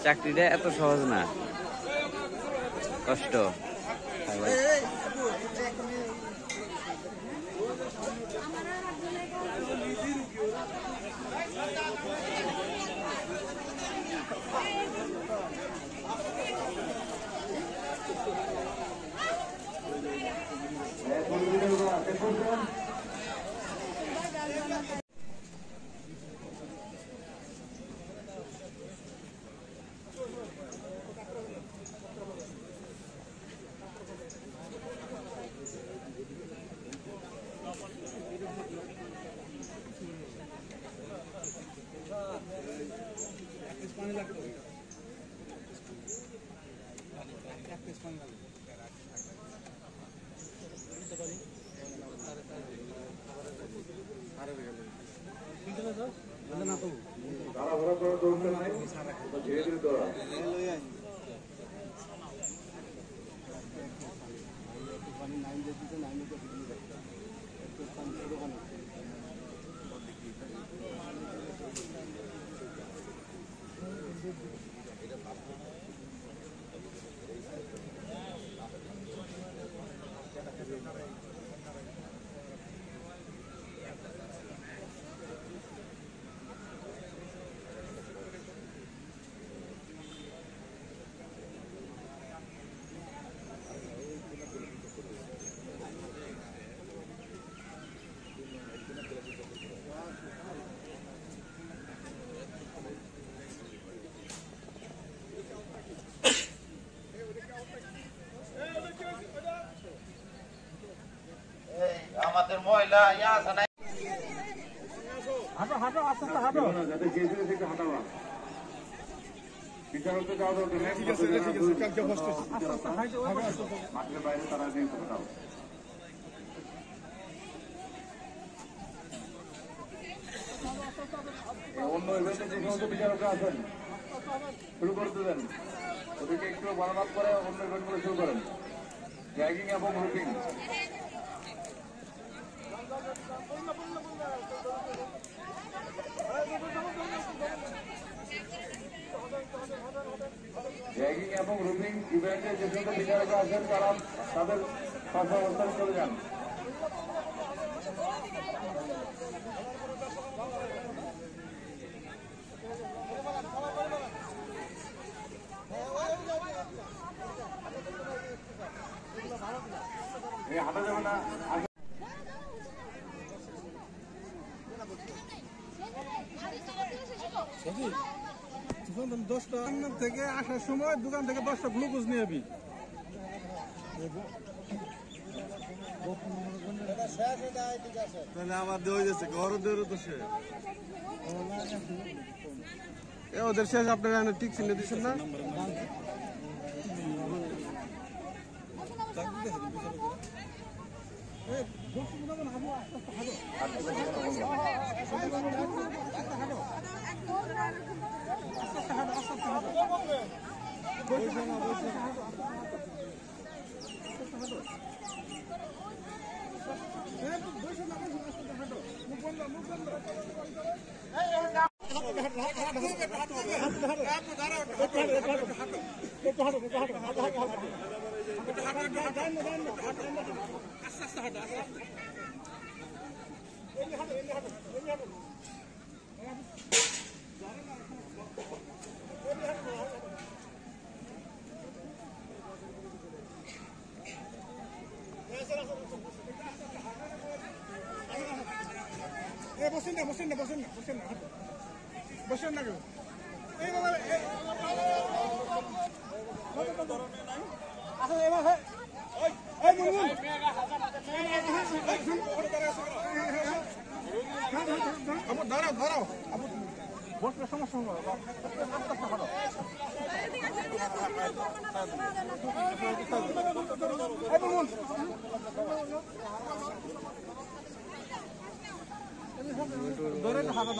চাকরিটা এত সহজ না, কষ্ট। আমাদের মহিলা ইয়া আছে না, হাঁটো হাঁটো আস্তে আস্তে হাঁটো, যাতে গেছে থেকে হাঁটাবা। বিচারককে যাওয়া দরকার নেই। ঠিক আছে ঠিক আছে, কালকে বসতে আস্তে আস্তে হাঁটো, মাঠের বাইরে তারা দিয়ে দাও। অন্য ইভেন্টে যে সমস্ত বিচারকরা আছেন শুরু করতে দেন, ওদেরকে একটু বরাবর করে অন্য ইভেন্টগুলো শুরু করেন। ট্যাগিং এবং রুটিং র্যাগিং এবং রুমিং ইভেন্টে যে সমস্ত বিচারকরা আছেন তারা তাদের পাশে অবস্থান চলে যান। হাঁটা যাবে না। দশটা থেকে আসার সময় দোকান থেকে 10টা গ্লুকোজ নিয়ে যাবি। তাহলে আমার দেওয়া যাচ্ছে ঘর দেওয়ার তো সে ওদের শেষ আপনারা টিক চিহ্ন দিচ্ছেন না। বসেন না বসেন না বসেন না বসেন না বসেন না কেউ এই বাবা দাঁড়াও দাঁড়াও বসলে সমস্যা ধরে হাঁটা